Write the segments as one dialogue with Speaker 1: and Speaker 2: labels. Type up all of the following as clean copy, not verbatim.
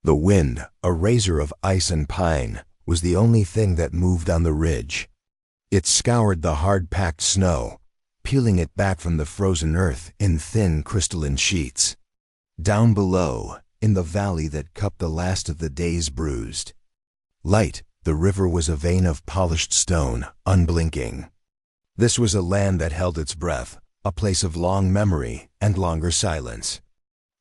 Speaker 1: The wind, a razor of ice and pine, was the only thing that moved on the ridge. It scoured the hard-packed snow, peeling it back from the frozen earth in thin crystalline sheets. Down below, in the valley that cupped the last of the day's bruised light, the river was a vein of polished stone, unblinking. This was a land that held its breath, a place of long memory and longer silence.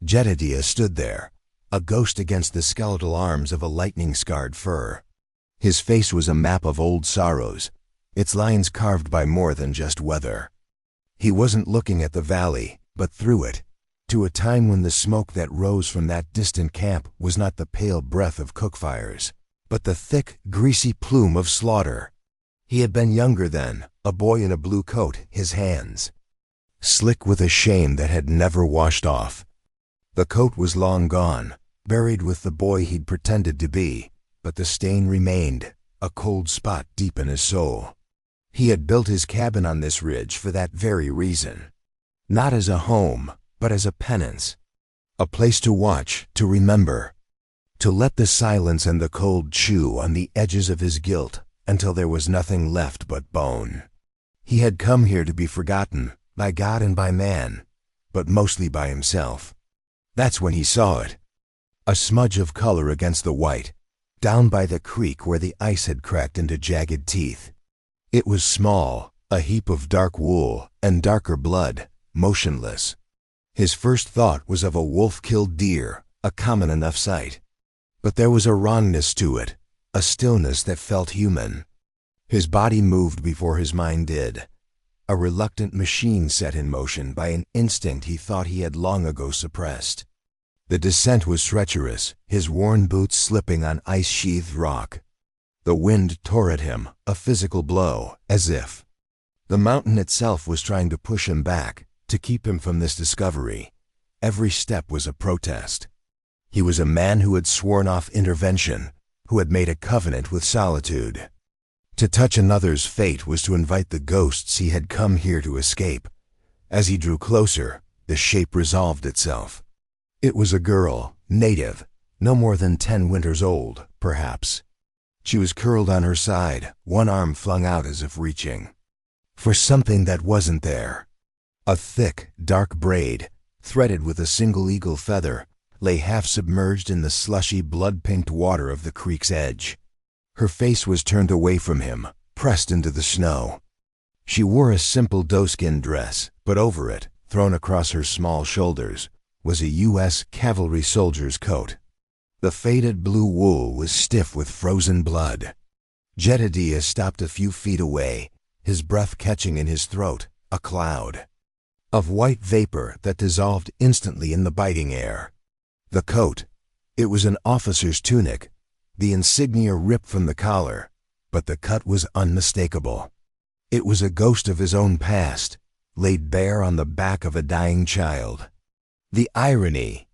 Speaker 1: Jedediah stood there, a ghost against the skeletal arms of a lightning-scarred fir. His face was a map of old sorrows, its lines carved by more than just weather. He wasn't looking at the valley, but through it, to a time when the smoke that rose from that distant camp was not the pale breath of cook fires, but the thick, greasy plume of slaughter. He had been younger then, a boy in a blue coat, his hands slick with a shame that had never washed off. The coat was long gone, buried with the boy he'd pretended to be, but the stain remained, a cold spot deep in his soul. He had built his cabin on this ridge for that very reason. Not as a home, but as a penance. A place to watch, to remember. To let the silence and the cold chew on the edges of his guilt until there was nothing left but bone. He had come here to be forgotten, by God and by man, but mostly by himself. That's when he saw it. A smudge of color against the white, down by the creek where the ice had cracked into jagged teeth. It was small, a heap of dark wool and darker blood, motionless. His first thought was of a wolf-killed deer, a common enough sight. But there was a rawness to it, a stillness that felt human. His body moved before his mind did, a reluctant machine set in motion by an instinct he thought he had long ago suppressed. The descent was treacherous, his worn boots slipping on ice-sheathed rock. The wind tore at him, a physical blow, as if the mountain itself was trying to push him back, to keep him from this discovery. Every step was a protest. He was a man who had sworn off intervention, who had made a covenant with solitude. To touch another's fate was to invite the ghosts he had come here to escape. As he drew closer, the shape resolved itself. It was a girl, native, no more than 10 winters old, perhaps. She was curled on her side, one arm flung out as if reaching for something that wasn't there. A thick, dark braid, threaded with a single eagle feather, lay half submerged in the slushy, blood-pinked water of the creek's edge. Her face was turned away from him, pressed into the snow. She wore a simple doeskin dress, but over it, thrown across her small shoulders, was a U.S. cavalry soldier's coat. The faded blue wool was stiff with frozen blood. Jedediah stopped a few feet away, his breath catching in his throat, a cloud of white vapor that dissolved instantly in the biting air. The coat, it was an officer's tunic, the insignia ripped from the collar, but the cut was unmistakable. It was a ghost of his own past, laid bare on the back of a dying child. The irony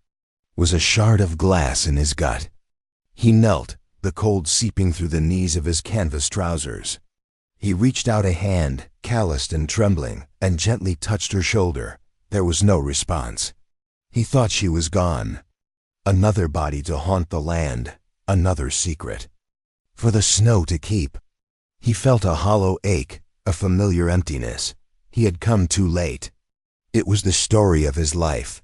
Speaker 1: was a shard of glass in his gut. He knelt, the cold seeping through the knees of his canvas trousers. He reached out a hand, calloused and trembling, and gently touched her shoulder. There was no response. He thought she was gone. Another body to haunt the land, another secret. For the snow to keep. He felt a hollow ache, a familiar emptiness. He had come too late. It was the story of his life.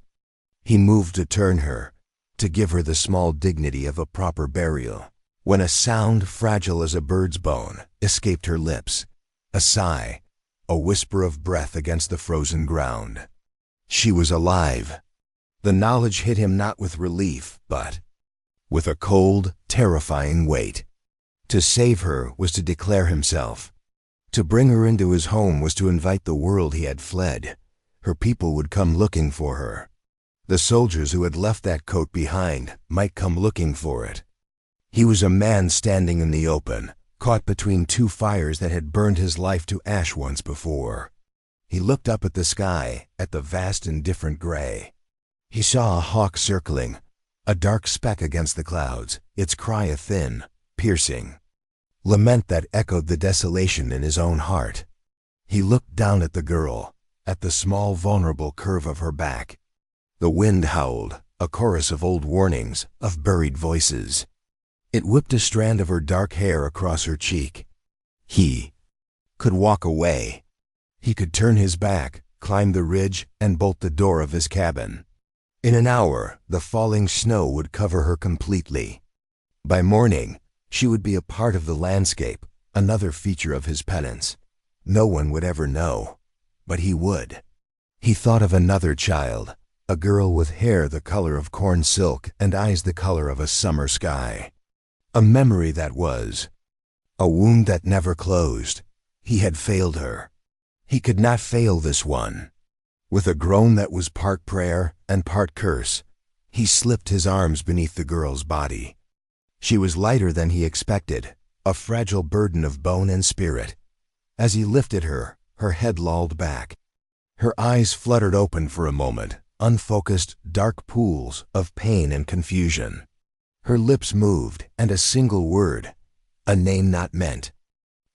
Speaker 1: He moved to turn her, to give her the small dignity of a proper burial, when a sound fragile as a bird's bone escaped her lips, a sigh, a whisper of breath against the frozen ground. She was alive. The knowledge hit him not with relief, but with a cold, terrifying weight. To save her was to declare himself. To bring her into his home was to invite the world he had fled. Her people would come looking for her. The soldiers who had left that coat behind might come looking for it. He was a man standing in the open, caught between two fires that had burned his life to ash once before. He looked up at the sky, at the vast indifferent gray. He saw a hawk circling, a dark speck against the clouds, its cry a thin, piercing lament that echoed the desolation in his own heart. He looked down at the girl, at the small vulnerable curve of her back. The wind howled, a chorus of old warnings, of buried voices. It whipped a strand of her dark hair across her cheek. He could walk away. He could turn his back, climb the ridge, and bolt the door of his cabin. In an hour, the falling snow would cover her completely. By morning, she would be a part of the landscape, another feature of his penance. No one would ever know, but he would. He thought of another child, a girl with hair the color of corn silk and eyes the color of a summer sky. A memory that was. A wound that never closed. He had failed her. He could not fail this one. With a groan that was part prayer and part curse, he slipped his arms beneath the girl's body. She was lighter than he expected, a fragile burden of bone and spirit. As he lifted her, her head lolled back. Her eyes fluttered open for a moment, unfocused, dark pools of pain and confusion. Her lips moved, and a single word, a name not meant,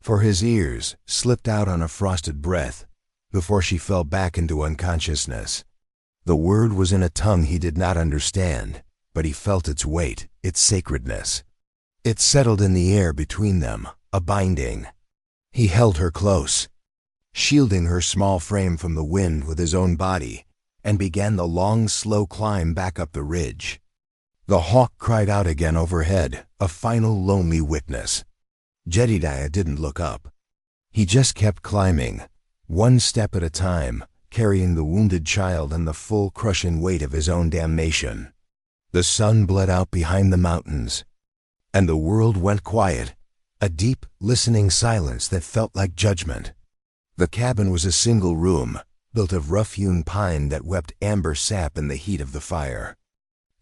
Speaker 1: for his ears slipped out on a frosted breath before she fell back into unconsciousness. The word was in a tongue he did not understand, but he felt its weight, its sacredness. It settled in the air between them, a binding. He held her close, shielding her small frame from the wind with his own body, and began the long, slow climb back up the ridge. The hawk cried out again overhead, a final lonely witness. Jedediah didn't look up. He just kept climbing, one step at a time, carrying the wounded child and the full crushing weight of his own damnation. The sun bled out behind the mountains, and the world went quiet, a deep, listening silence that felt like judgment. The cabin was a single room, built of rough-hewn pine that wept amber sap in the heat of the fire.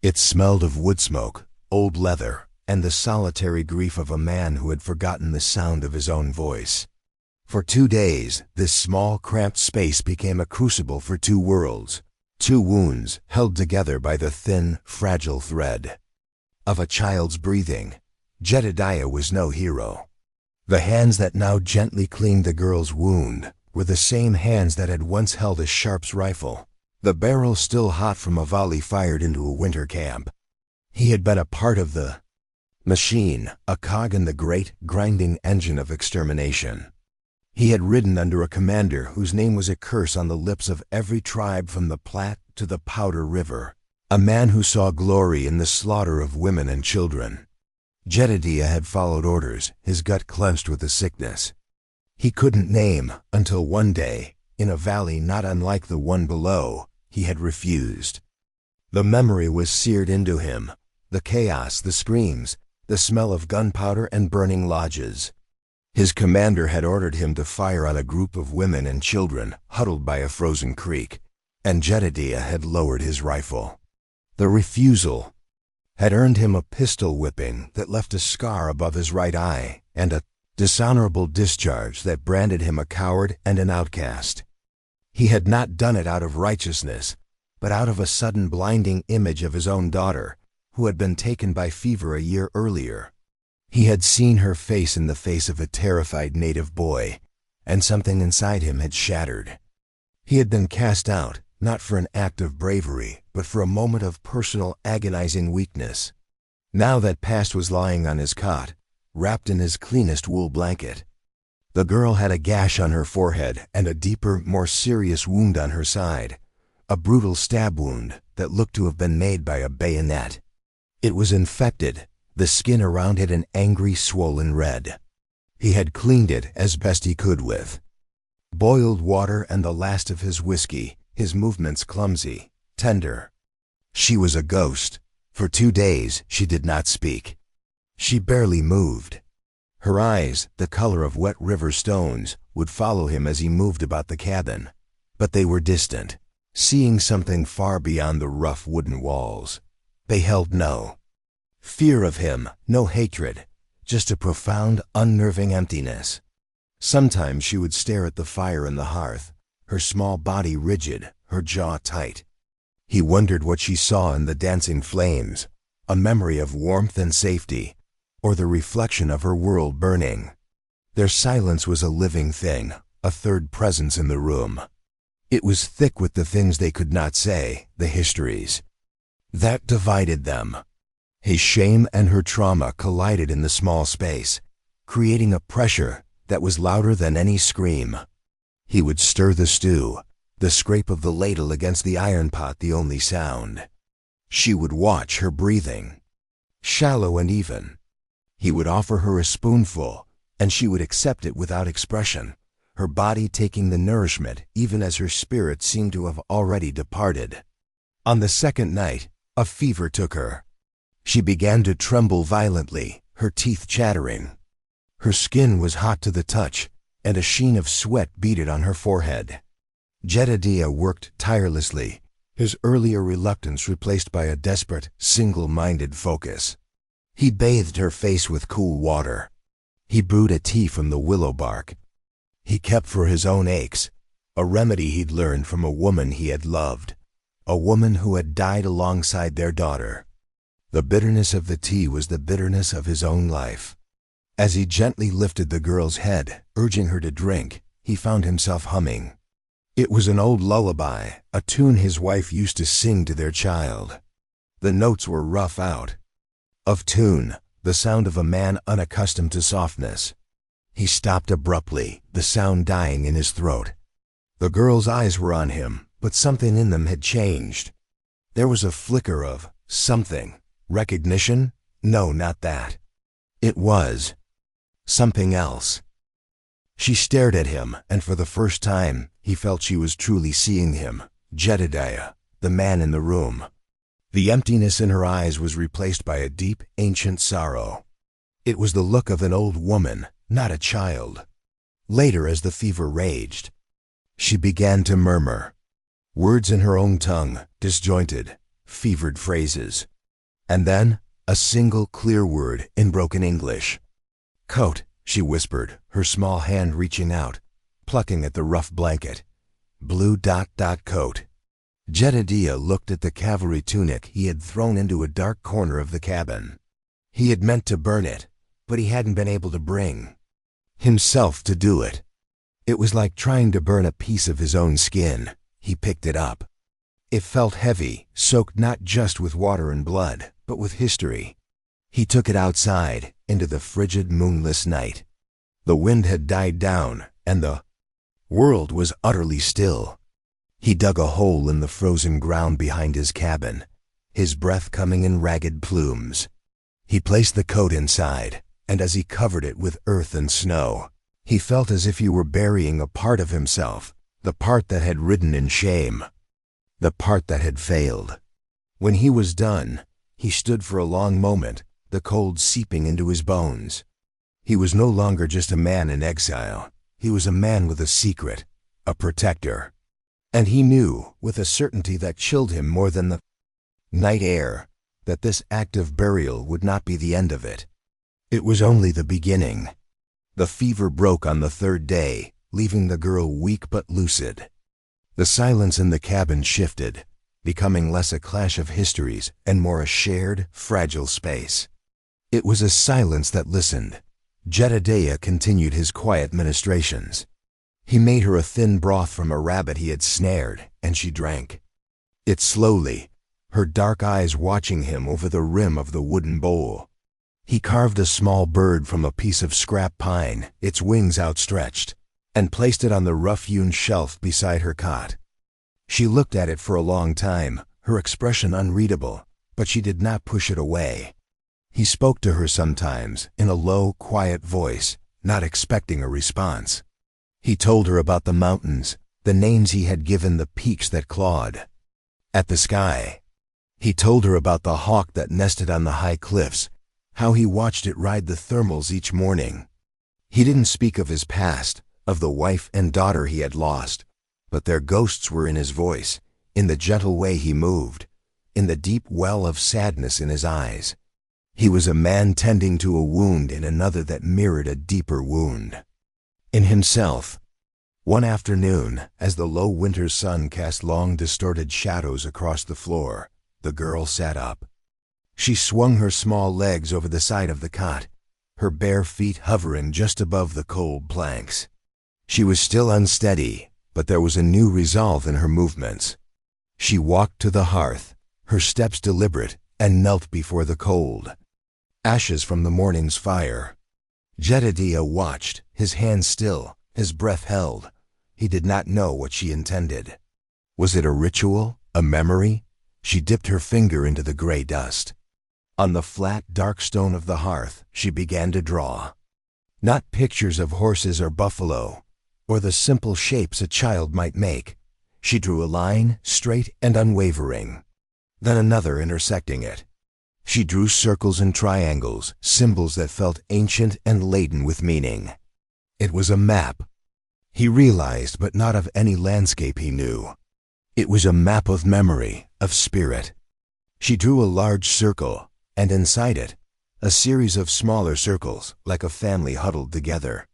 Speaker 1: It smelled of wood smoke, old leather, and the solitary grief of a man who had forgotten the sound of his own voice. For 2 days, this small, cramped space became a crucible for two worlds, two wounds held together by the thin, fragile thread of a child's breathing. Jedediah was no hero. The hands that now gently cleaned the girl's wound were the same hands that had once held a Sharp's rifle, the barrel still hot from a volley fired into a winter camp. He had been a part of the machine, a cog in the great, grinding engine of extermination. He had ridden under a commander whose name was a curse on the lips of every tribe from the Platte to the Powder River, a man who saw glory in the slaughter of women and children. Jedediah had followed orders, his gut clenched with the sickness he couldn't name, until one day, in a valley not unlike the one below, he had refused. The memory was seared into him, the chaos, the screams, the smell of gunpowder and burning lodges. His commander had ordered him to fire on a group of women and children huddled by a frozen creek, and Jedediah had lowered his rifle. The refusal had earned him a pistol whipping that left a scar above his right eye, and a dishonorable discharge that branded him a coward and an outcast. He had not done it out of righteousness, but out of a sudden blinding image of his own daughter, who had been taken by fever a year earlier. He had seen her face in the face of a terrified native boy, and something inside him had shattered. He had been cast out, not for an act of bravery, but for a moment of personal agonizing weakness. Now that past was lying on his cot, wrapped in his cleanest wool blanket. The girl had a gash on her forehead and a deeper, more serious wound on her side, a brutal stab wound that looked to have been made by a bayonet. It was infected, the skin around it an angry, swollen red. He had cleaned it as best he could with boiled water and the last of his whiskey, his movements clumsy, tender. She was a ghost. For 2 days she did not speak. She barely moved. Her eyes, the color of wet river stones, would follow him as he moved about the cabin, but they were distant, seeing something far beyond the rough wooden walls. They held no fear of him, no hatred, just a profound, unnerving emptiness. Sometimes she would stare at the fire in the hearth, her small body rigid, her jaw tight. He wondered what she saw in the dancing flames, a memory of warmth and safety, or the reflection of her world burning. Their silence was a living thing, a third presence in the room. It was thick with the things they could not say, the histories. That divided them. His shame and her trauma collided in the small space, creating a pressure that was louder than any scream. He would stir the stew, the scrape of the ladle against the iron pot the only sound. She would watch her breathing, shallow and even. He would offer her a spoonful, and she would accept it without expression, her body taking the nourishment even as her spirit seemed to have already departed. On the second night, a fever took her. She began to tremble violently, her teeth chattering. Her skin was hot to the touch, and a sheen of sweat beaded on her forehead. Jedediah worked tirelessly, his earlier reluctance replaced by a desperate, single-minded focus. He bathed her face with cool water. He brewed a tea from the willow bark. He kept for his own aches, a remedy he'd learned from a woman he had loved, a woman who had died alongside their daughter. The bitterness of the tea was the bitterness of his own life. As he gently lifted the girl's head, urging her to drink, he found himself humming. It was an old lullaby, a tune his wife used to sing to their child. The notes were rough out of tune, the sound of a man unaccustomed to softness. He stopped abruptly, the sound dying in his throat. The girl's eyes were on him, but something in them had changed. There was a flicker of something. Recognition? No, not that. It was something else. She stared at him, and for the first time, he felt she was truly seeing him, Jedediah, the man in the room. The emptiness in her eyes was replaced by a deep, ancient sorrow. It was the look of an old woman, not a child. Later, as the fever raged, she began to murmur, words in her own tongue, disjointed, fevered phrases. And then, a single clear word in broken English. Coat, she whispered, her small hand reaching out, plucking at the rough blanket. Blue ... coat. Jedediah looked at the cavalry tunic he had thrown into a dark corner of the cabin. He had meant to burn it, but he hadn't been able to bring himself to do it. It was like trying to burn a piece of his own skin. He picked it up. It felt heavy, soaked not just with water and blood, but with history. He took it outside, into the frigid, moonless night. The wind had died down, and the world was utterly still. He dug a hole in the frozen ground behind his cabin, his breath coming in ragged plumes. He placed the coat inside, and as he covered it with earth and snow, he felt as if he were burying a part of himself, the part that had ridden in shame, the part that had failed. When he was done, he stood for a long moment, the cold seeping into his bones. He was no longer just a man in exile. He was a man with a secret, a protector. And he knew, with a certainty that chilled him more than the night air, that this act of burial would not be the end of it. It was only the beginning. The fever broke on the third day, leaving the girl weak but lucid. The silence in the cabin shifted, becoming less a clash of histories and more a shared, fragile space. It was a silence that listened. Jedediah continued his quiet ministrations. He made her a thin broth from a rabbit he had snared, and she drank it slowly, her dark eyes watching him over the rim of the wooden bowl. He carved a small bird from a piece of scrap pine, its wings outstretched, and placed it on the rough-hewn shelf beside her cot. She looked at it for a long time, her expression unreadable, but she did not push it away. He spoke to her sometimes, in a low, quiet voice, not expecting a response. He told her about the mountains, the names he had given the peaks that clawed at the sky. He told her about the hawk that nested on the high cliffs, how he watched it ride the thermals each morning. He didn't speak of his past, of the wife and daughter he had lost, but their ghosts were in his voice, in the gentle way he moved, in the deep well of sadness in his eyes. He was a man tending to a wound in another that mirrored a deeper wound in himself. One afternoon, as the low winter sun cast long distorted shadows across the floor, the girl sat up. She swung her small legs over the side of the cot, her bare feet hovering just above the cold planks. She was still unsteady, but there was a new resolve in her movements. She walked to the hearth, her steps deliberate, and knelt before the cold ashes from the morning's fire. Jedediah watched, his hands still, his breath held. He did not know what she intended. Was it a ritual, a memory? She dipped her finger into the gray dust. On the flat, dark stone of the hearth, she began to draw. Not pictures of horses or buffalo, or the simple shapes a child might make. She drew a line, straight and unwavering. Then another intersecting it. She drew circles and triangles, symbols that felt ancient and laden with meaning. It was a map. He realized, but not of any landscape he knew. It was a map of memory, of spirit. She drew a large circle, and inside it, a series of smaller circles, like a family huddled together.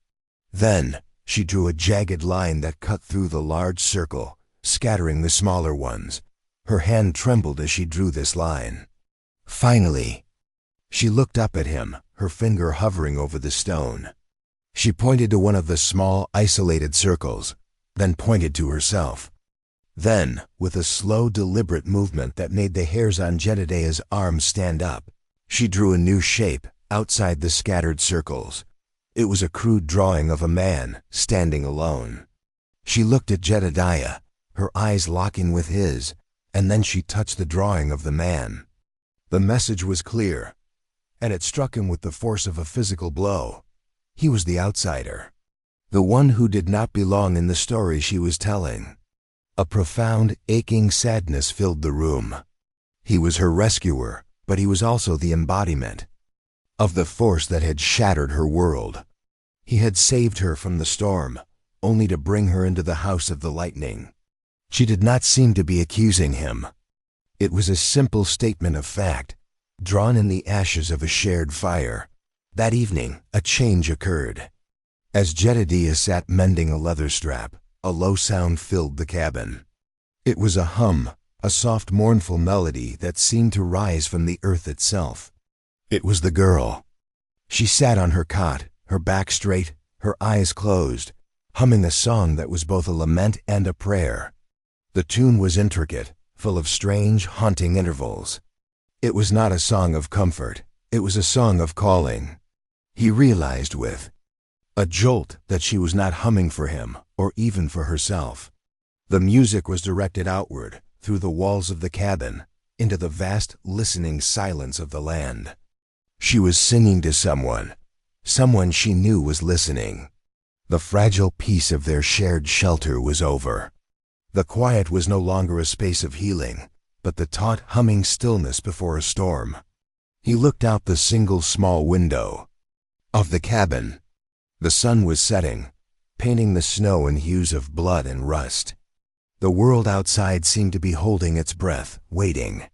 Speaker 1: Then, she drew a jagged line that cut through the large circle, scattering the smaller ones. Her hand trembled as she drew this line. Finally, she looked up at him, her finger hovering over the stone. She pointed to one of the small, isolated circles, then pointed to herself. Then, with a slow, deliberate movement that made the hairs on Jedediah's arms stand up, she drew a new shape outside the scattered circles. It was a crude drawing of a man, standing alone. She looked at Jedediah, her eyes locking with his, and then she touched the drawing of the man. The message was clear, and it struck him with the force of a physical blow. He was the outsider, the one who did not belong in the story she was telling. A profound, aching sadness filled the room. He was her rescuer, but he was also the embodiment of the force that had shattered her world. He had saved her from the storm, only to bring her into the house of the lightning. She did not seem to be accusing him. It was a simple statement of fact, drawn in the ashes of a shared fire. That evening, a change occurred. As Jedediah sat mending a leather strap, a low sound filled the cabin. It was a hum, a soft, mournful melody that seemed to rise from the earth itself. It was the girl. She sat on her cot, her back straight, her eyes closed, humming a song that was both a lament and a prayer. The tune was intricate, full of strange, haunting intervals. It was not a song of comfort. It was a song of calling. He realized with a jolt that she was not humming for him, or even for herself. The music was directed outward, through the walls of the cabin, into the vast, listening silence of the land. She was singing to someone she knew was listening. The fragile peace of their shared shelter was over. The quiet was no longer a space of healing, but the taut, humming stillness before a storm. He looked out the single small window of the cabin. The sun was setting, painting the snow in hues of blood and rust. The world outside seemed to be holding its breath, waiting.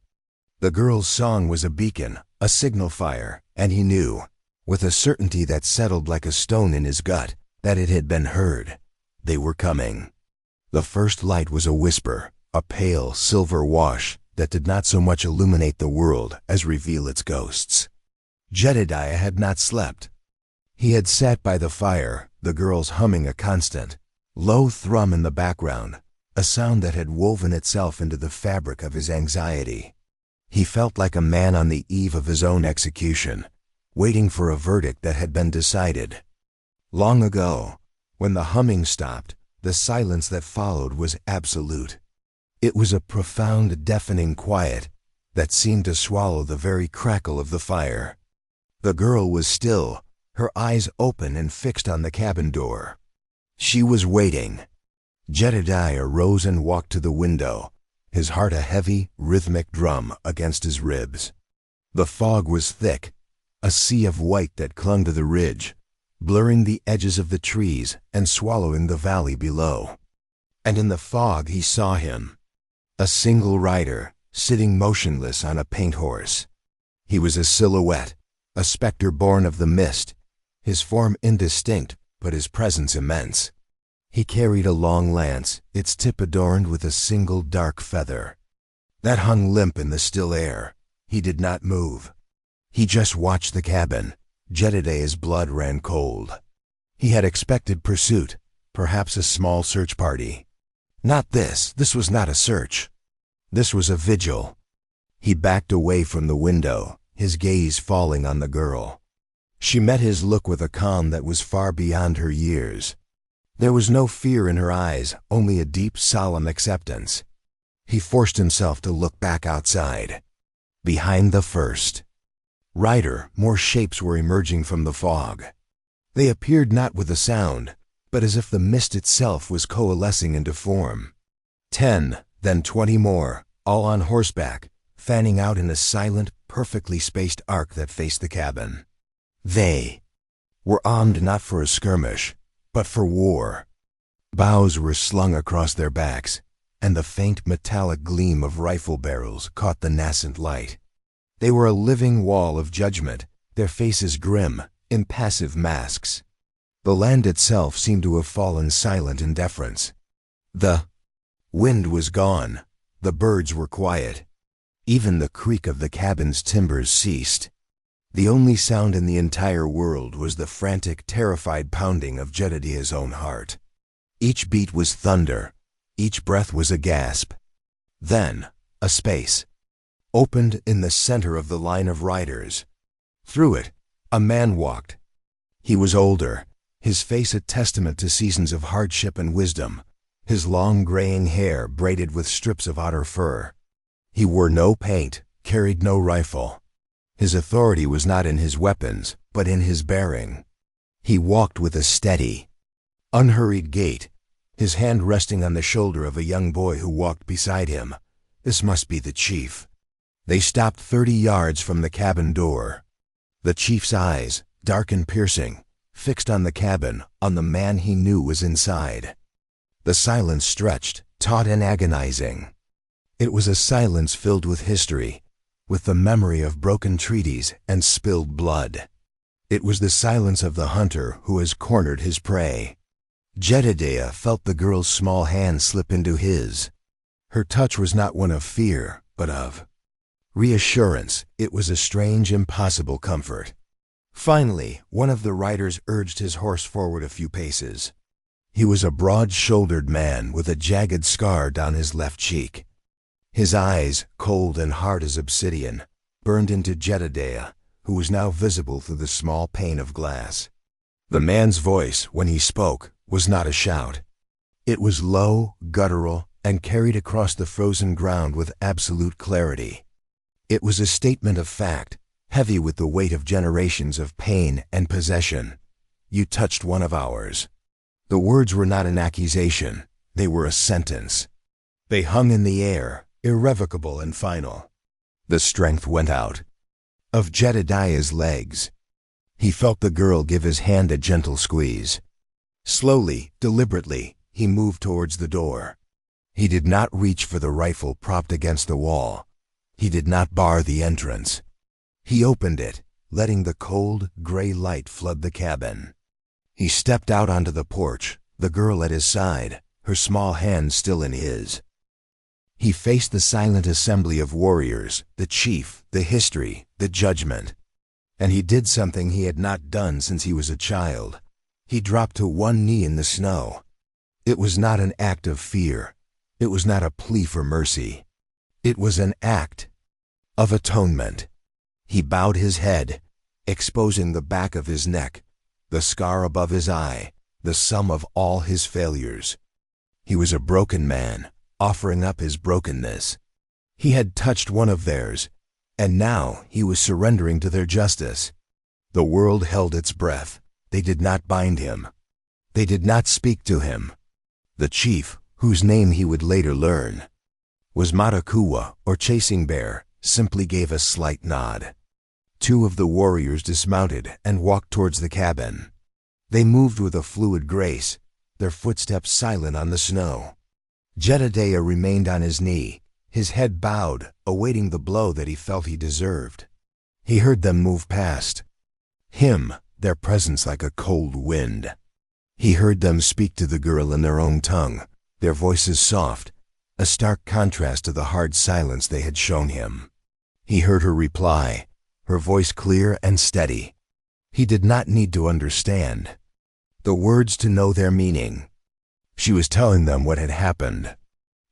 Speaker 1: The girl's song was a beacon, a signal fire, and he knew, with a certainty that settled like a stone in his gut, that it had been heard. They were coming. The first light was a whisper, a pale silver wash that did not so much illuminate the world as reveal its ghosts. Jedediah had not slept. He had sat by the fire, the girls humming a constant, low thrum in the background, a sound that had woven itself into the fabric of his anxiety. He felt like a man on the eve of his own execution, waiting for a verdict that had been decided. Long ago, when the humming stopped, the silence that followed was absolute. It was a profound, deafening quiet that seemed to swallow the very crackle of the fire. The girl was still, her eyes open and fixed on the cabin door. She was waiting. Jedediah rose and walked to the window, his heart a heavy, rhythmic drum against his ribs. The fog was thick, a sea of white that clung to the ridge, blurring the edges of the trees and swallowing the valley below. And in the fog he saw him, a single rider, sitting motionless on a paint horse. He was a silhouette, a specter born of the mist, his form indistinct, but his presence immense. He carried a long lance, its tip adorned with a single dark feather. That hung limp in the still air. He did not move. He just watched the cabin. Jedediah's blood ran cold. He had expected pursuit, perhaps a small search party. Not this. This was not a search. This was a vigil. He backed away from the window, his gaze falling on the girl. She met his look with a calm that was far beyond her years. There was no fear in her eyes, only a deep, solemn acceptance. He forced himself to look back outside. Behind the first rider, more shapes were emerging from the fog. They appeared not with a sound, but as if the mist itself was coalescing into form. 10, then 20 more, all on horseback, fanning out in a silent, perfectly spaced arc that faced the cabin. They were armed not for a skirmish, but for war. Bows were slung across their backs, and the faint metallic gleam of rifle barrels caught the nascent light. They were a living wall of judgment, their faces grim, impassive masks. The land itself seemed to have fallen silent in deference. The wind was gone, the birds were quiet. Even the creak of the cabin's timbers ceased. The only sound in the entire world was the frantic, terrified pounding of Jedediah's own heart. Each beat was thunder, each breath was a gasp. Then, a space opened in the center of the line of riders. Through it, a man walked. He was older, his face a testament to seasons of hardship and wisdom, his long graying hair braided with strips of otter fur. He wore no paint, carried no rifle. His authority was not in his weapons, but in his bearing. He walked with a steady, unhurried gait, his hand resting on the shoulder of a young boy who walked beside him. This must be the chief. They stopped 30 yards from the cabin door. The chief's eyes, dark and piercing, fixed on the cabin, on the man he knew was inside. The silence stretched, taut and agonizing. It was a silence filled with history, with the memory of broken treaties and spilled blood. It was the silence of the hunter who has cornered his prey. Jedediah felt the girl's small hand slip into his. Her touch was not one of fear, but of reassurance. It was a strange, impossible comfort. Finally, one of the riders urged his horse forward a few paces. He was a broad-shouldered man with a jagged scar down his left cheek. His eyes, cold and hard as obsidian, burned into Jedediah, who was now visible through the small pane of glass. The man's voice, when he spoke, was not a shout. It was low, guttural, and carried across the frozen ground with absolute clarity. It was a statement of fact, heavy with the weight of generations of pain and possession. You touched one of ours. The words were not an accusation, they were a sentence. They hung in the air, irrevocable and final. The strength went out of Jedediah's legs. He felt the girl give his hand a gentle squeeze. Slowly, deliberately, he moved towards the door. He did not reach for the rifle propped against the wall. He did not bar the entrance. He opened it, letting the cold, gray light flood the cabin. He stepped out onto the porch, the girl at his side, her small hand still in his. He faced the silent assembly of warriors, the chief, the history, the judgment. And he did something he had not done since he was a child. He dropped to one knee in the snow. It was not an act of fear. It was not a plea for mercy. It was an act of atonement. He bowed his head, exposing the back of his neck, the scar above his eye, the sum of all his failures. He was a broken man, offering up his brokenness. He had touched one of theirs, and now he was surrendering to their justice. The world held its breath. They did not bind him. They did not speak to him. The chief, whose name he would later learn, was Matakuwa, or Chasing Bear, simply gave a slight nod. Two of the warriors dismounted and walked towards the cabin. They moved with a fluid grace, their footsteps silent on the snow. Jedediah remained on his knee, his head bowed, awaiting the blow that he felt he deserved. He heard them move past. Him, their presence like a cold wind. He heard them speak to the girl in their own tongue, their voices soft, a stark contrast to the hard silence they had shown him. He heard her reply, her voice clear and steady. He did not need to understand the words to know their meaning. She was telling them what had happened.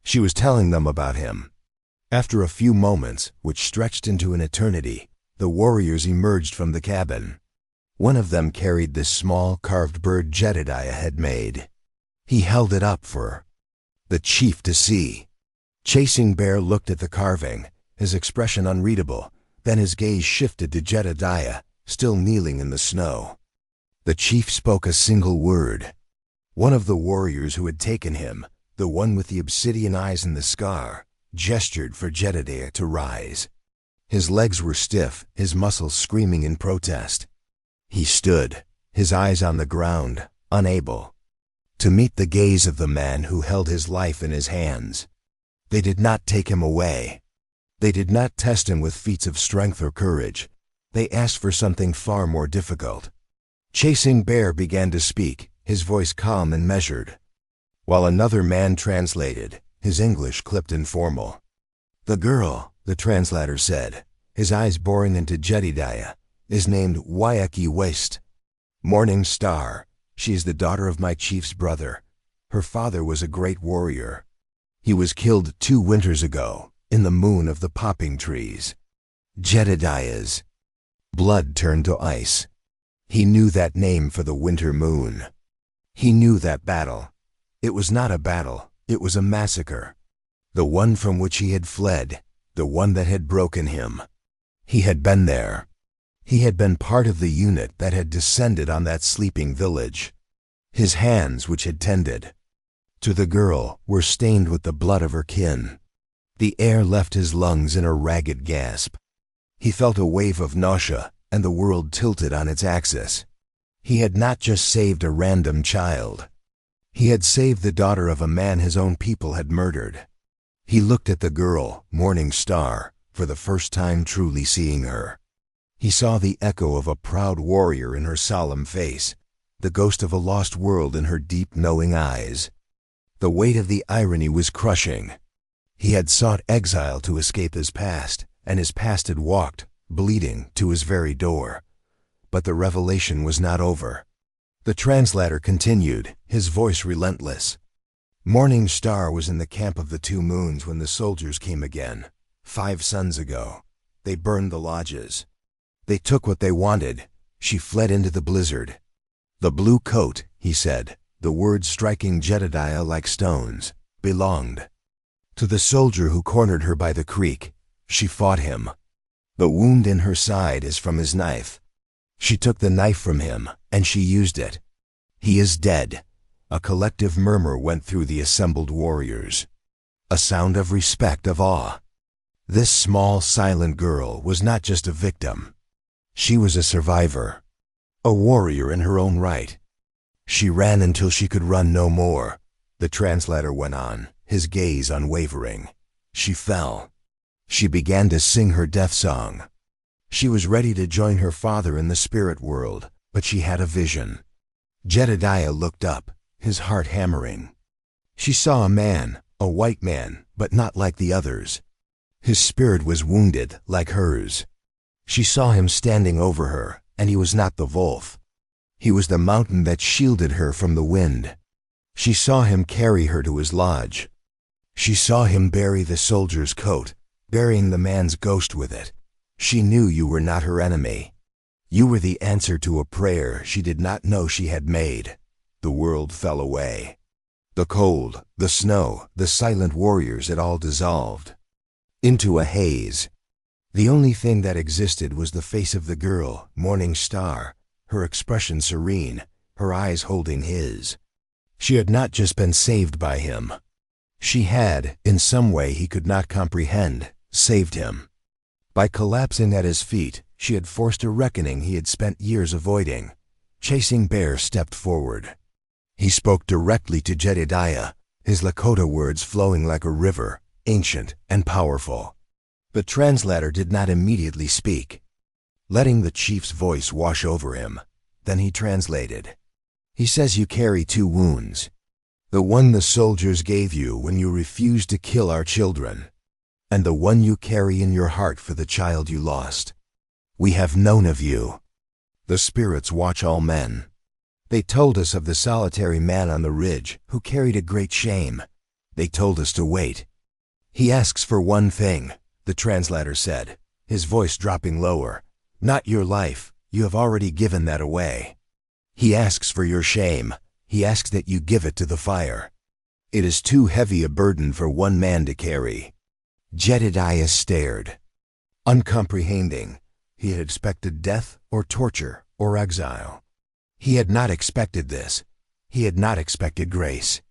Speaker 1: She was telling them about him. After a few moments, which stretched into an eternity, the warriors emerged from the cabin. One of them carried this small carved bird Jedediah had made. He held it up for the chief to see. Chasing Bear looked at the carving, his expression unreadable. Then his gaze shifted to Jedediah, still kneeling in the snow. The chief spoke a single word. One of the warriors who had taken him, the one with the obsidian eyes and the scar, gestured for Jedediah to rise. His legs were stiff, his muscles screaming in protest. He stood, his eyes on the ground, unable to meet the gaze of the man who held his life in his hands. They did not take him away. They did not test him with feats of strength or courage. They asked for something far more difficult. Chasing Bear began to speak, his voice calm and measured, while another man translated, his English clipped and formal. "The girl," the translator said, his eyes boring into Jedediah, "is named Wyaki West. Morning Star. She is the daughter of my chief's brother. Her father was a great warrior. He was killed 2 winters ago, in the moon of the popping trees." Jedediah's blood turned to ice. He knew that name for the winter moon. He knew that battle. It was not a battle, it was a massacre. The one from which he had fled, the one that had broken him. He had been there. He had been part of the unit that had descended on that sleeping village. His hands, which had tended to the girl, were stained with the blood of her kin. The air left his lungs in a ragged gasp. He felt a wave of nausea, and the world tilted on its axis. He had not just saved a random child. He had saved the daughter of a man his own people had murdered. He looked at the girl, Morning Star, for the first time truly seeing her. He saw the echo of a proud warrior in her solemn face, the ghost of a lost world in her deep, knowing eyes. The weight of the irony was crushing. He had sought exile to escape his past, and his past had walked, bleeding, to his very door. But the revelation was not over. The translator continued, his voice relentless. "Morning Star was in the camp of the 2 moons when the soldiers came again, 5 suns ago. They burned the lodges. They took what they wanted. She fled into the blizzard. The blue coat," he said, the words striking Jedediah like stones, "belonged to the soldier who cornered her by the creek. She fought him. The wound in her side is from his knife. She took the knife from him, and she used it. He is dead." A collective murmur went through the assembled warriors. A sound of respect, of awe. This small, silent girl was not just a victim. She was a survivor, a warrior in her own right. "She ran until she could run no more," the translator went on, his gaze unwavering. "She fell. She began to sing her death song. She was ready to join her father in the spirit world, but she had a vision." Jedediah looked up, his heart hammering. She saw a man, a white man, but not like the others. His spirit was wounded, like hers. She saw him standing over her, and he was not the wolf. He was the mountain that shielded her from the wind. She saw him carry her to his lodge. She saw him bury the soldier's coat, burying the man's ghost with it. She knew you were not her enemy. You were the answer to a prayer she did not know she had made. The world fell away. The cold, the snow, the silent warriors had all dissolved into a haze. The only thing that existed was the face of the girl, Morning Star, her expression serene, her eyes holding his. She had not just been saved by him. She had, in some way he could not comprehend, saved him. By collapsing at his feet, she had forced a reckoning he had spent years avoiding. Chasing Bear stepped forward. He spoke directly to Jedediah, his Lakota words flowing like a river, ancient and powerful. The translator did not immediately speak, letting the chief's voice wash over him. Then he translated. "He says you carry 2 wounds. The one the soldiers gave you when you refused to kill our children, and the one you carry in your heart for the child you lost. We have known of you. The spirits watch all men. They told us of the solitary man on the ridge who carried a great shame. They told us to wait. He asks for one thing, the translator said, his voice dropping lower. Not your life, you have already given that away. He asks for your shame. He asks that you give it to the fire. It is too heavy a burden for one man to carry. Jedediah stared, uncomprehending. He had expected death or torture or exile. He had not expected this. He had not expected grace.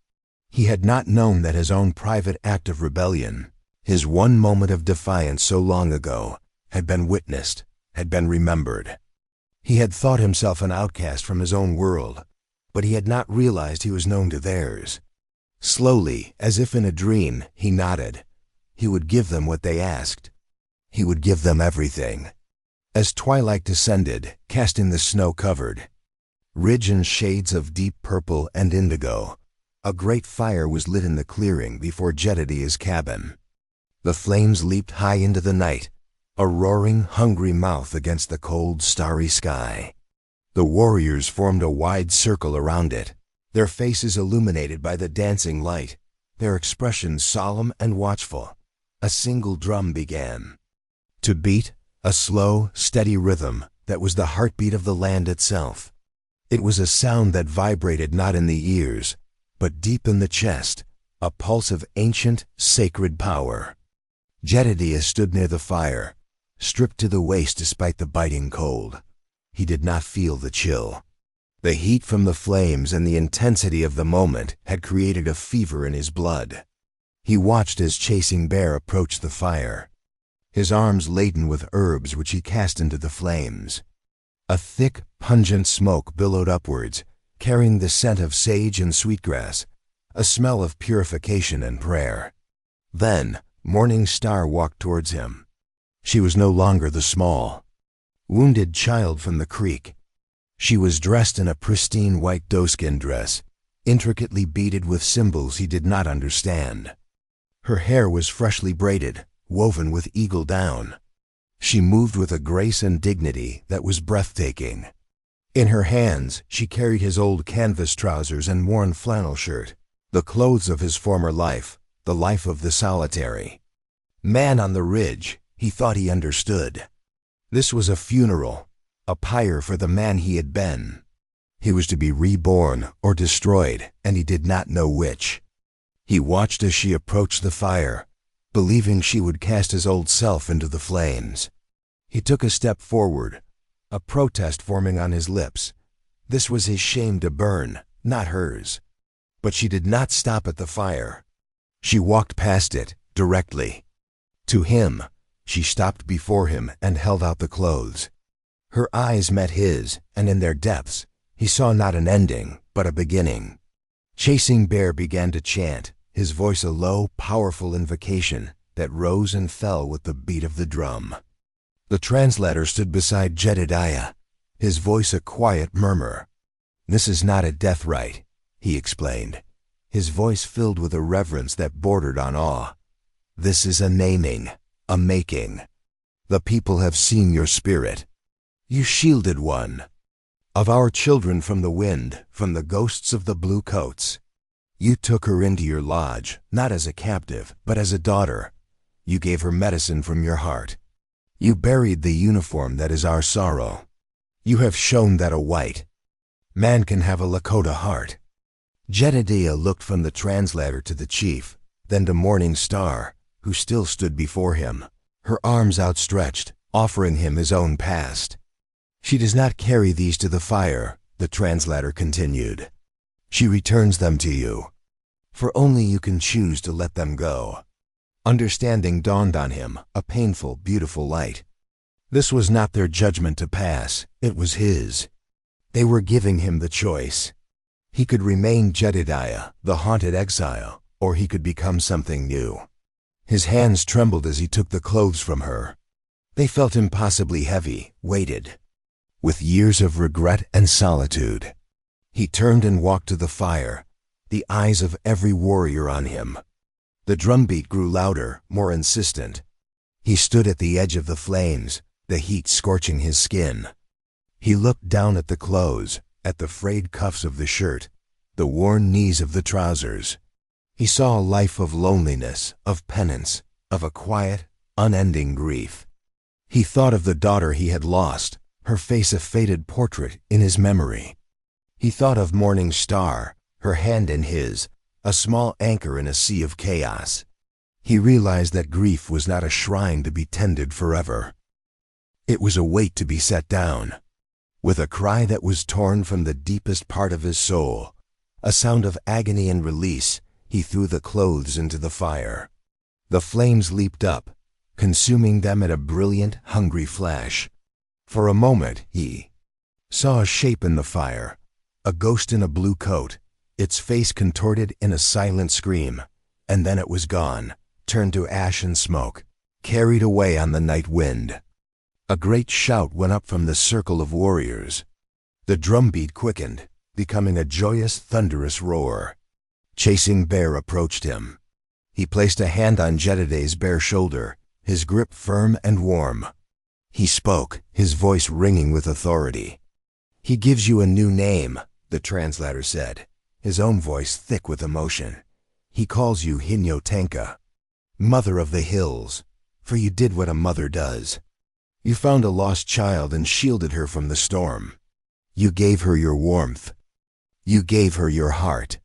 Speaker 1: He had not known that his own private act of rebellion, his one moment of defiance so long ago, had been witnessed, had been remembered. He had thought himself an outcast from his own world, but he had not realized he was known to theirs. Slowly, as if in a dream, he nodded. He would give them what they asked. He would give them everything. As twilight descended, casting the snow-covered ridge in shades of deep purple and indigo, a great fire was lit in the clearing before Jedediah's cabin. The flames leaped high into the night, a roaring, hungry mouth against the cold, starry sky. The warriors formed a wide circle around it, their faces illuminated by the dancing light, their expressions solemn and watchful. A single drum began to beat, a slow, steady rhythm that was the heartbeat of the land itself. It was a sound that vibrated not in the ears, but deep in the chest, a pulse of ancient, sacred power. Jedediah stood near the fire, stripped to the waist despite the biting cold. He did not feel the chill. The heat from the flames and the intensity of the moment had created a fever in his blood. He watched as Chasing Bear approached the fire, his arms laden with herbs which he cast into the flames. A thick, pungent smoke billowed upwards, carrying the scent of sage and sweetgrass, a smell of purification and prayer. Then Morning Star walked towards him. She was no longer the small, wounded child from the creek. She was dressed in a pristine white doeskin dress, intricately beaded with symbols he did not understand. Her hair was freshly braided, woven with eagle down. She moved with a grace and dignity that was breathtaking. In her hands, she carried his old canvas trousers and worn flannel shirt, the clothes of his former life, the life of the solitary. Man on the ridge, he thought he understood. This was a funeral, a pyre for the man he had been. He was to be reborn or destroyed, and he did not know which. He watched as she approached the fire, believing she would cast his old self into the flames. He took a step forward, a protest forming on his lips. This was his shame to burn, not hers. But she did not stop at the fire. She walked past it, directly. To him, she stopped before him and held out the clothes. Her eyes met his, and in their depths, he saw not an ending, but a beginning. Chasing Bear began to chant, his voice a low, powerful invocation that rose and fell with the beat of the drum. The translator stood beside Jedediah, his voice a quiet murmur. "This is not a death rite," he explained, his voice filled with a reverence that bordered on awe. "This is a naming, a making. The people have seen your spirit. You shielded one of our children from the wind, from the ghosts of the blue coats. You took her into your lodge, not as a captive, but as a daughter. You gave her medicine from your heart. You buried the uniform that is our sorrow. You have shown that a white man can have a Lakota heart." Jedediah looked from the translator to the chief, then to Morning Star, who still stood before him, her arms outstretched, offering him his own past. "She does not carry these to the fire," the translator continued. "She returns them to you, for only you can choose to let them go." Understanding dawned on him, a painful, beautiful light. This was not their judgment to pass, it was his. They were giving him the choice. He could remain Jedediah, the haunted exile, or he could become something new. His hands trembled as he took the clothes from her. They felt impossibly heavy, weighted with years of regret and solitude. He turned and walked to the fire, the eyes of every warrior on him. The drumbeat grew louder, more insistent. He stood at the edge of the flames, the heat scorching his skin. He looked down at the clothes, at the frayed cuffs of the shirt, the worn knees of the trousers. He saw a life of loneliness, of penance, of a quiet, unending grief. He thought of the daughter he had lost, her face a faded portrait in his memory. He thought of Morning Star, her hand in his, a small anchor in a sea of chaos. He realized that grief was not a shrine to be tended forever. It was a weight to be set down. With a cry that was torn from the deepest part of his soul, a sound of agony and release, he threw the clothes into the fire. The flames leaped up, consuming them in a brilliant, hungry flash. For a moment he saw a shape in the fire, a ghost in a blue coat, its face contorted in a silent scream, and then it was gone, turned to ash and smoke, carried away on the night wind. A great shout went up from the circle of warriors. The drumbeat quickened, becoming a joyous, thunderous roar. Chasing Bear approached him. He placed a hand on Jediday's bare shoulder, his grip firm and warm. He spoke, his voice ringing with authority. "He gives you a new name," the translator said, his own voice thick with emotion. "He calls you Hinyotenka, Mother of the Hills, for you did what a mother does. You found a lost child and shielded her from the storm. You gave her your warmth. You gave her your heart."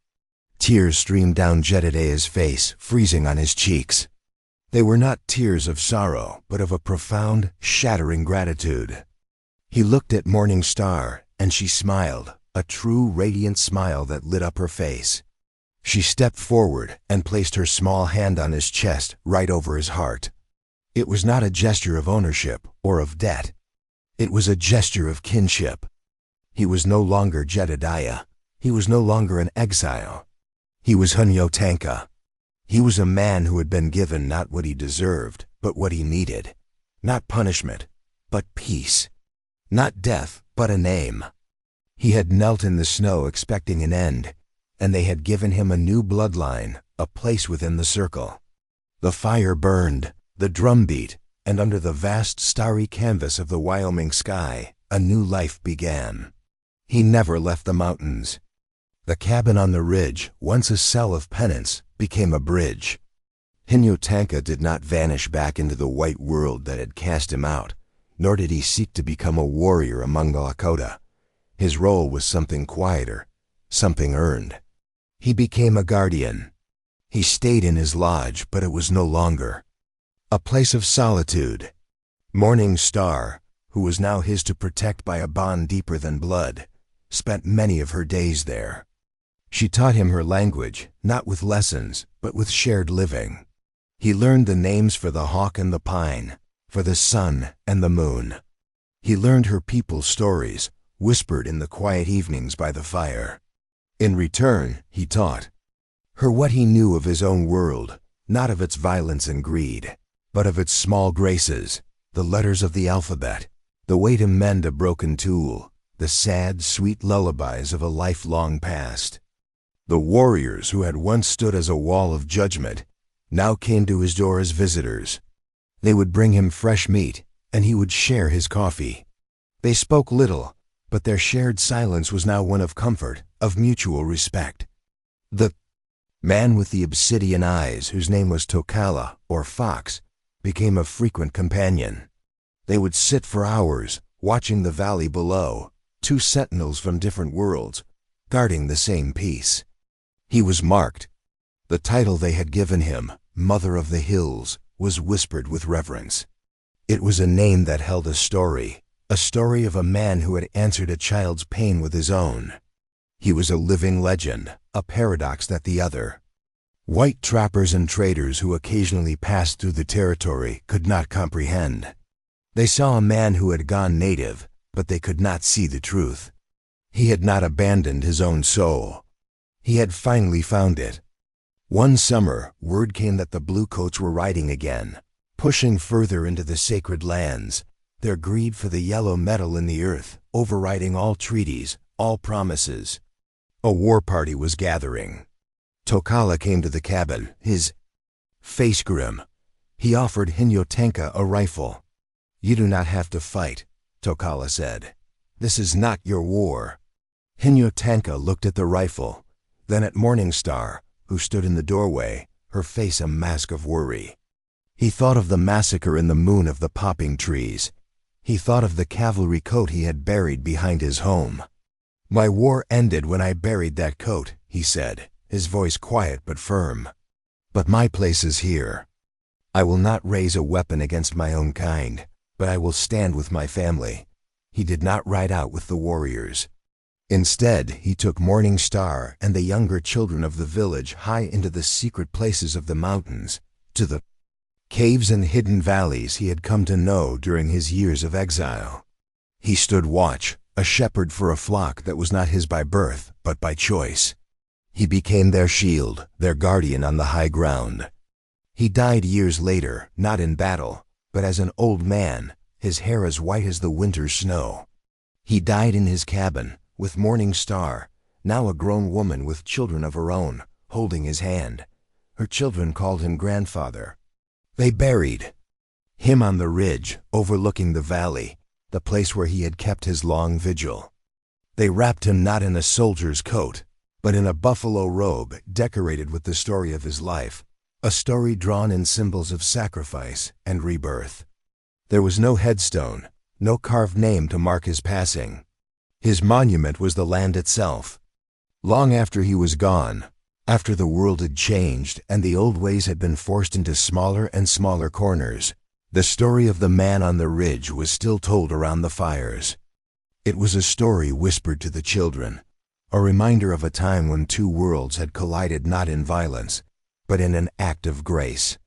Speaker 1: Tears streamed down Jediday's face, freezing on his cheeks. They were not tears of sorrow, but of a profound, shattering gratitude. He looked at Morning Star, and she smiled, a true, radiant smile that lit up her face. She stepped forward and placed her small hand on his chest, right over his heart. It was not a gesture of ownership or of debt. It was a gesture of kinship. He was no longer Jedidiah. He was no longer an exile. He was Hinyotenka. He was a man who had been given not what he deserved, but what he needed. Not punishment, but peace. Not death, but a name. He had knelt in the snow expecting an end, and they had given him a new bloodline, a place within the circle. The fire burned, the drum beat, and under the vast starry canvas of the Wyoming sky, a new life began. He never left the mountains. The cabin on the ridge, once a cell of penance, became a bridge. Hinyotenka did not vanish back into the white world that had cast him out, nor did he seek to become a warrior among the Lakota. His role was something quieter, something earned. He became a guardian. He stayed in his lodge, but it was no longer a place of solitude. Morning Star, who was now his to protect by a bond deeper than blood, spent many of her days there. She taught him her language, not with lessons, but with shared living. He learned the names for the hawk and the pine, for the sun and the moon. He learned her people's stories, whispered in the quiet evenings by the fire. In return, he taught her what he knew of his own world, not of its violence and greed, but of its small graces, the letters of the alphabet, the way to mend a broken tool, the sad, sweet lullabies of a lifelong past. The warriors who had once stood as a wall of judgment now came to his door as visitors. They would bring him fresh meat, and he would share his coffee. They spoke little, but their shared silence was now one of comfort, of mutual respect. The man with the obsidian eyes, whose name was Tokala, or Fox, became a frequent companion. They would sit for hours, watching the valley below, two sentinels from different worlds, guarding the same peace. He was marked. The title they had given him, Mother of the Hills, was whispered with reverence. It was a name that held a story of a man who had answered a child's pain with his own. He was a living legend, a paradox that the other white trappers and traders who occasionally passed through the territory could not comprehend. They saw a man who had gone native, but they could not see the truth. He had not abandoned his own soul. He had finally found it. One summer, word came that the Bluecoats were riding again, pushing further into the sacred lands, their greed for the yellow metal in the earth overriding all treaties, all promises. A war party was gathering. Tokala came to the cabin, his face grim. He offered Hinyotenka a rifle. "You do not have to fight," Tokala said. "This is not your war." Hinyotenka looked at the rifle, then at Morning Star, who stood in the doorway, her face a mask of worry. He thought of the massacre in the moon of the popping trees. He thought of the cavalry coat he had buried behind his home. "My war ended when I buried that coat," he said, his voice quiet but firm. "But my place is here. I will not raise a weapon against my own kind, but I will stand with my family." He did not ride out with the warriors. Instead, he took Morning Star and the younger children of the village high into the secret places of the mountains, to the caves and hidden valleys he had come to know during his years of exile. He stood watch, a shepherd for a flock that was not his by birth, but by choice. He became their shield, their guardian on the high ground. He died years later, not in battle, but as an old man, his hair as white as the winter's snow. He died in his cabin, with Morning Star, now a grown woman with children of her own, holding his hand. Her children called him grandfather. They buried him on the ridge, overlooking the valley, the place where he had kept his long vigil. They wrapped him not in a soldier's coat, but in a buffalo robe decorated with the story of his life, a story drawn in symbols of sacrifice and rebirth. There was no headstone, no carved name to mark his passing. His monument was the land itself. Long after he was gone, after the world had changed and the old ways had been forced into smaller and smaller corners, the story of the man on the ridge was still told around the fires. It was a story whispered to the children, a reminder of a time when two worlds had collided not in violence, but in an act of grace.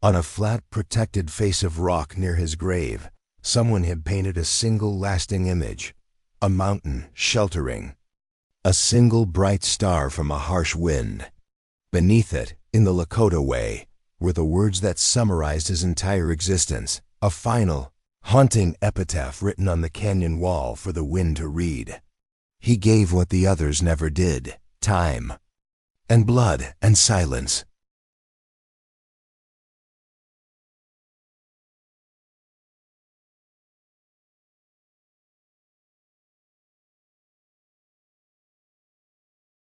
Speaker 1: On a flat, protected face of rock near his grave, someone had painted a single lasting image, a mountain sheltering, a single bright star from a harsh wind. Beneath it, in the Lakota way, were the words that summarized his entire existence, a final, haunting epitaph written on the canyon wall for the wind to read. He gave what the others never did: time, and blood, and silence.